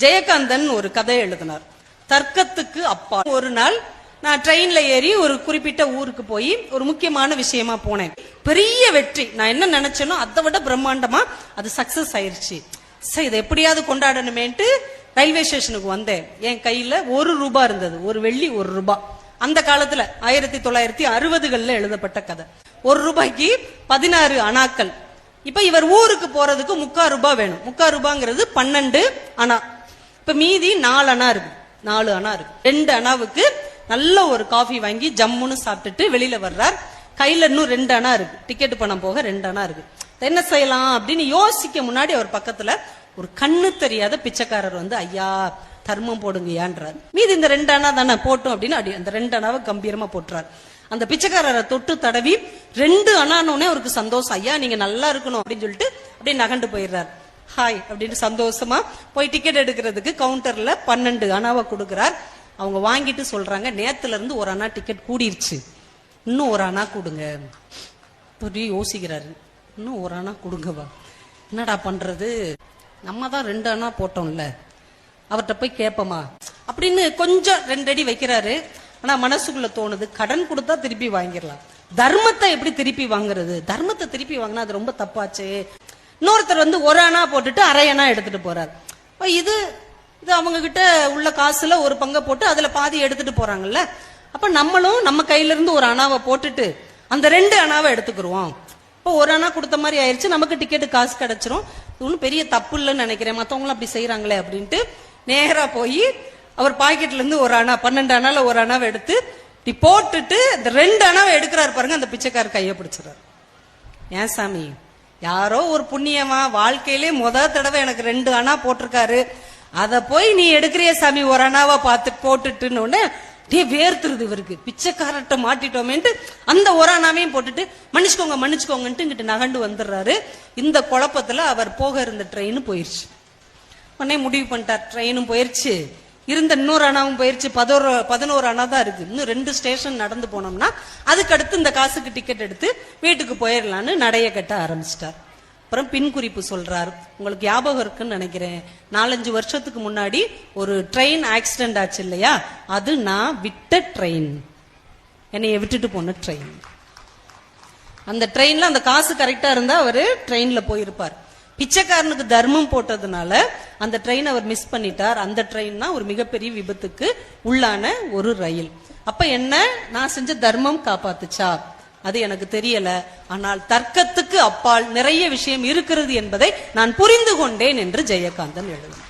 ஜெயகாந்தன் ஒரு கதை எழுதினார், தர்க்கத்துக்கு அப்பா. ஒரு நாள் நான் ட்ரெயின்ல ஏறி ஒரு குறிப்பிட்ட ஊருக்கு போய் ஒரு முக்கியமான விஷயமா போனேன். பெரிய வெற்றி. நான் என்ன நினைச்சேனோ அதை விட பிரம்மாண்டமா அது சக்சஸ் ஆயிருச்சு. சரி, இதை எப்படியாவது கொண்டாடணுமேன்ட்டு ரயில்வே ஸ்டேஷனுக்கு வந்தேன். என் கையில ₹1 இருந்தது, ஒரு வெள்ளி ₹1. அந்த காலத்துல 1960களில் எழுதப்பட்ட கதை. ₹1 16 அணாக்கள். இப்ப இவர் ஊருக்கு போறதுக்கு ₹3/4 வேணும். ₹3/4 12 அணா. இப்ப மீதி 4 அணா இருக்கு. 4 அணா இருக்கு. 2 அணாவுக்கு நல்ல ஒரு காஃபி வாங்கி ஜம்முன்னு சாப்பிட்டுட்டு வெளியில வர்றார். கையில இன்னும் 2 அணா இருக்கு. டிக்கெட் பணம் போக 2 அணா இருக்கு. என்ன செய்யலாம் அப்படின்னு யோசிக்க முன்னாடி அவர் பக்கத்துல ஒரு கண்ணு தெரியாத பிச்சைக்காரர் வந்து, ஐயா தர்மம் போடுங்கயான்றார். மீதி இந்த 2 அணா தானே போட்டோம் அப்படின்னு அந்த 2 அணாவை கம்பீரமா போட்டுறார். அந்த பிச்சைக்காரரை தொட்டு தடவி 2 அணானோடனே அவருக்கு சந்தோஷம். ஐயா நீங்க நல்லா இருக்கணும் அப்படின்னு சொல்லிட்டு அப்படியே நகண்டு போயிடுறார். ஹாய் அப்படின்னு சந்தோஷமா போய் டிக்கெட் எடுக்கிறதுக்கு கவுண்டர்ல 12 அணாவை கொடுக்கிறார். அவங்க வாங்கிட்டு சொல்றாங்க, நேத்துல இருந்து 1 அணா டிக்கெட் கூடிருச்சு, இன்னும் 1 அணா கொடுங்க. யோசிக்கிறாரு, இன்னும் 1 அணா கொடுங்கவா, என்னடா பண்றது, நம்ம தான் 2 அணா போட்டோம்ல, அவர்கிட்ட போய் கேட்போமா அப்படின்னு கொஞ்சம் 2 அடி வைக்கிறாரு. ஆனா மனசுக்குள்ள தோணுது, கடன் கொடுத்தா திருப்பி வாங்கிடலாம், தர்மத்தை எப்படி திருப்பி வாங்குறது, தர்மத்தை திருப்பி வாங்கினா அது ரொம்ப தப்பாச்சு. இன்னொருத்தர் வந்து 1 அணா போட்டுட்டு ½ அணா எடுத்துட்டு போறாரு. இது அவங்க கிட்ட உள்ள காசுல ஒரு பங்கை போட்டு அதுல பாதி எடுத்துட்டு போறாங்கல்ல. அப்ப நம்மளும் நம்ம கையில இருந்து 1 அணாவை போட்டுட்டு அந்த 2 அணாவை எடுத்துக்கிருவோம். இப்போ 1 அணா கொடுத்த மாதிரி ஆயிடுச்சு, நமக்கு டிக்கெட்டு காசு கிடைச்சிரும். இது ஒன்றும் பெரிய தப்பு இல்லைன்னு நினைக்கிறேன், மற்றவங்களும் அப்படி செய்யறாங்களே அப்படின்ட்டு நேரா போய் அவர் பாக்கெட்ல இருந்து 1 அணா 12 அணால 1 அணாவை எடுத்து இப்படி போட்டுட்டு இந்த 2 அணாவை எடுக்கிறாரு பாருங்க. அந்த பிச்சைக்காரர் கையை பிடிச்சிடறாரு. ஏன் சாமி, யாரோ ஒரு புண்ணியமா வாழ்க்கையிலே தடவை எனக்கு 2 அணா போட்டிருக்காரு, அத போய் நீ எடுக்கிறிய சாமி 1 அணாவை பார்த்து போட்டுட்டுன்னு உடனே வேர்த்துருது இவருக்கு. பிச்சைக்காரட்ட மாட்டிட்டோமேன்ட்டு அந்த 1 அணாவையும் போட்டுட்டு மன்னிச்சுக்கோங்க மன்னிச்சுக்கோங்கன்ட்டு இங்கிட்டு நகண்டு வந்துடுறாரு. இந்த குழப்பத்துல அவர் போக இருந்த ட்ரெயின் போயிருச்சு. உடனே முடிவு பண்ணிட்டார், ட்ரெயினும் போயிருச்சு, இருந்த இன்னொரு அணாவும் போயிருச்சு, 11 அணா தான் இருக்கு, இன்னும் 2 ஸ்டேஷன் நடந்து போனோம்னா அதுக்கு அடுத்து இந்த காசுக்கு டிக்கெட் எடுத்து வீட்டுக்கு போயிடலான்னு நடைய கட்ட ஆரம்பிச்சிட்டார். அப்புறம் பின் குறிப்பு சொல்றாரு, உங்களுக்கு ஞாபகம் இருக்குன்னு நினைக்கிறேன், 4-5 வருஷத்துக்கு முன்னாடி ஒரு ட்ரெயின் ஆக்சிடென்ட் ஆச்சு இல்லையா, அது நான் விட்ட ட்ரெயின், என்னைய விட்டுட்டு போன ட்ரெயின். அந்த ட்ரெயின்ல அந்த காசு கரெக்டா இருந்தா அவரு ட்ரெயின்ல போயிருப்பார். பிச்சைக்காரனுக்கு தர்மம் போட்டதுனால அந்த ட்ரெயின் அவர் மிஸ் பண்ணிட்டார். அந்த ட்ரெயின் தான் ஒரு மிகப்பெரிய விபத்துக்கு உள்ளான ஒரு ரயில். அப்ப என்ன, நான் செஞ்ச தர்மம் காப்பாத்துச்சா அது எனக்கு தெரியல, ஆனால் தர்க்கத்துக்கு அப்பால் நிறைய விஷயம் இருக்கிறது என்பதை நான் புரிந்து கொண்டேன் என்று ஜெயகாந்தன் எழுதினார்.